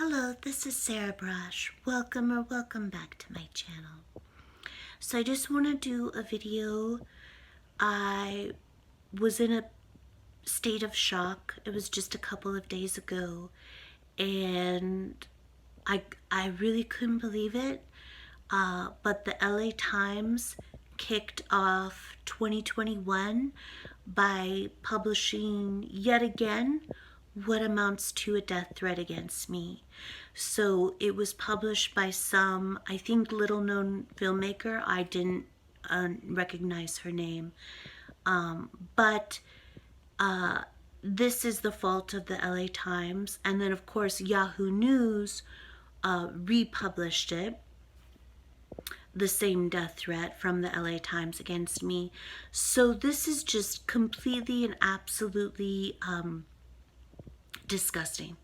Hello, this is Sarah Braasch. Welcome back to my channel. So I just want to do a video. I was in a state of shock. It was just a couple of days ago, and I really couldn't believe it. But the LA Times kicked off 2021 by publishing yet again what amounts to a death threat against me. So it was published by some, I think, little known filmmaker. I didn't recognize her name. But this is the fault of the LA Times. And then, of course, Yahoo News republished it, the same death threat from the LA Times against me. So this is just completely and absolutely disgusting.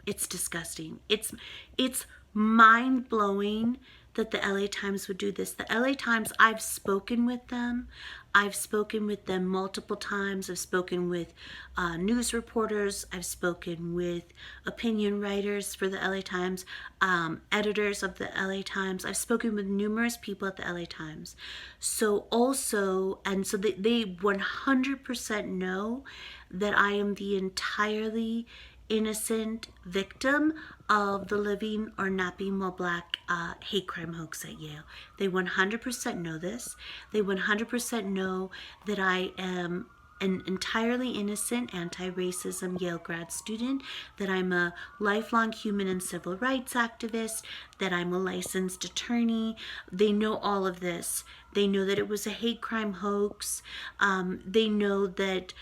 It's disgusting. It's mind-blowing that the LA Times would do this. The LA Times, I've spoken with them. I've spoken with them multiple times. I've spoken with news reporters. I've spoken with opinion writers for the LA Times, editors of the LA Times. I've spoken with numerous people at the LA Times. So also, and so they 100% know that I am the entirely innocent victim of the Living or Not Being While Black hate crime hoax at Yale. They 100% know this. They 100% know that I am an entirely innocent anti-racism Yale grad student, that I'm a lifelong human and civil rights activist, that I'm a licensed attorney. They know all of this. They know that it was a hate crime hoax. They know that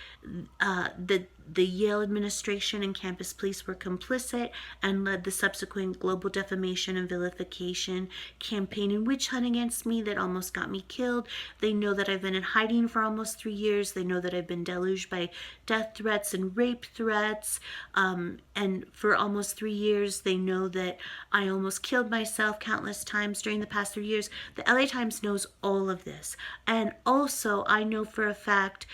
the Yale administration and campus police were complicit and led the subsequent global defamation and vilification campaign and witch hunt against me that almost got me killed. They know that I've been in hiding for almost 3 years. They know that I've been deluged by death threats and rape threats. And for almost 3 years, they know that I almost killed myself countless times during the past 3 years. The LA Times knows all of this. And also, I know for a fact,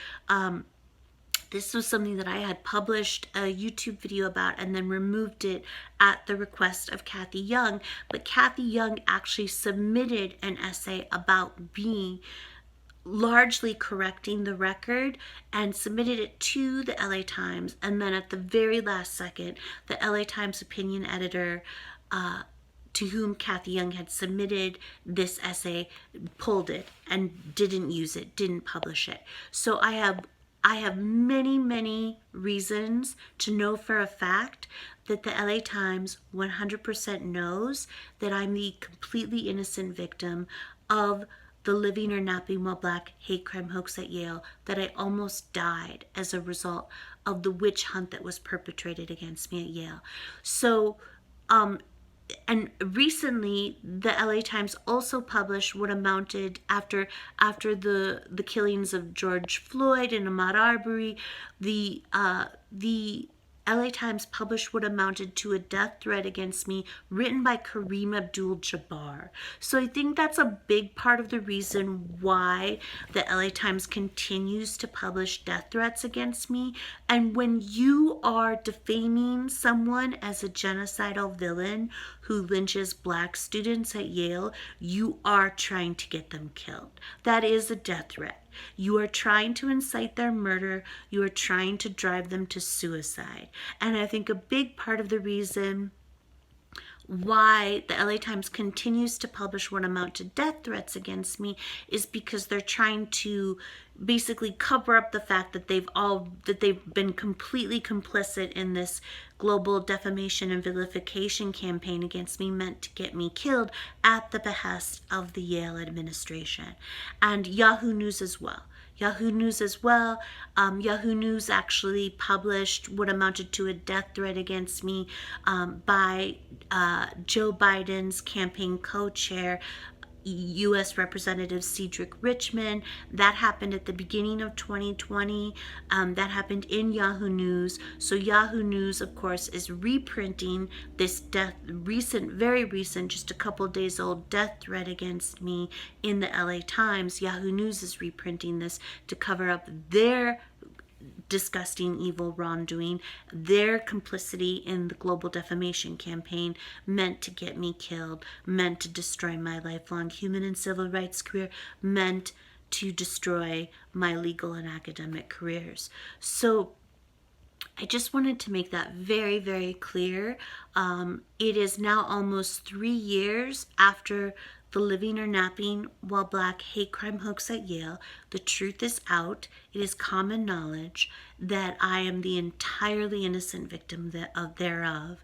this was something that I had published a YouTube video about and then removed it at the request of Kathy Young. But Kathy Young actually submitted an essay about me largely correcting the record and submitted it to the LA Times. And then at the very last second, the LA Times opinion editor, to whom Kathy Young had submitted this essay, pulled it and didn't use it, didn't publish it. So I have many reasons to know for a fact that the LA Times 100% knows that I'm the completely innocent victim of the Living or Not Being While Black hate crime hoax at Yale, that I almost died as a result of the witch hunt that was perpetrated against me at Yale. So, and recently, the LA Times also published what amounted, after the killings of George Floyd and Ahmaud Arbery, the LA Times published what amounted to a death threat against me written by Kareem Abdul-Jabbar. So I think that's a big part of the reason why the LA Times continues to publish death threats against me. And when you are defaming someone as a genocidal villain who lynches black students at Yale, you are trying to get them killed. That is a death threat. You are trying to incite their murder. You are trying to drive them to suicide. And I think a big part of the reason why the LA Times continues to publish what amount to death threats against me is because they're trying to basically cover up the fact that they've been completely complicit in this global defamation and vilification campaign against me, meant to get me killed at the behest of the Yale administration and Yahoo News as well. Yahoo News as well. Yahoo News actually published what amounted to a death threat against me by Joe Biden's campaign co-chair, U.S. Representative Cedric Richmond. That happened at the beginning of 2020. That happened in Yahoo News. So Yahoo News, of course, is reprinting this very recent, just a couple days old death threat against me in the LA Times. Yahoo News is reprinting this to cover up their disgusting, evil wrongdoing. Their complicity in the global defamation campaign meant to get me killed, meant to destroy my lifelong human and civil rights career, meant to destroy my legal and academic careers. So I just wanted to make that very, very clear. It is now almost 3 years after the Living or Napping While Black hate crime hoax at Yale. The truth is out. It is common knowledge that I am the entirely innocent victim thereof.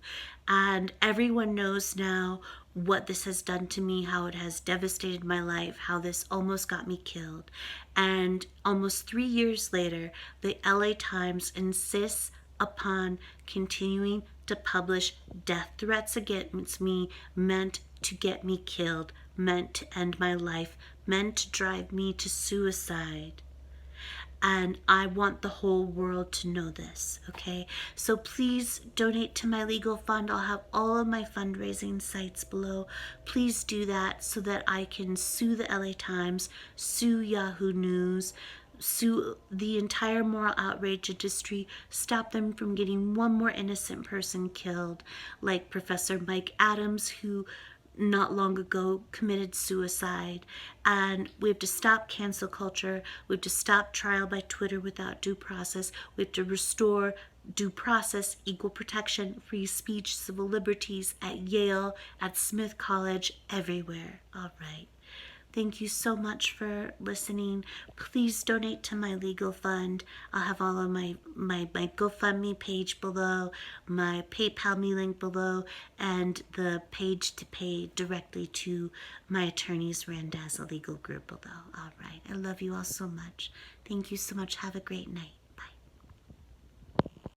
And everyone knows now what this has done to me, how it has devastated my life, how this almost got me killed. And almost 3 years later, the LA Times insists upon continuing to publish death threats against me, meant to get me killed, meant to end my life, meant to drive me to suicide. And I want the whole world to know this, okay? So please donate to my legal fund. I'll have all of my fundraising sites below. Please do that so that I can sue the LA Times, sue Yahoo News, sue the entire moral outrage industry, stop them from getting one more innocent person killed, like Professor Mike Adams, who not long ago committed suicide. And we have to stop cancel culture. We have to stop trial by Twitter without due process. We have to restore due process, equal protection, free speech, civil liberties at Yale, at Smith College, everywhere. All right. Thank you so much for listening. Please donate to my legal fund. I'll have all of my GoFundMe page below, my PayPal me link below, and the page to pay directly to my attorney's Randazza Legal Group below. All right. I love you all so much. Thank you so much. Have a great night.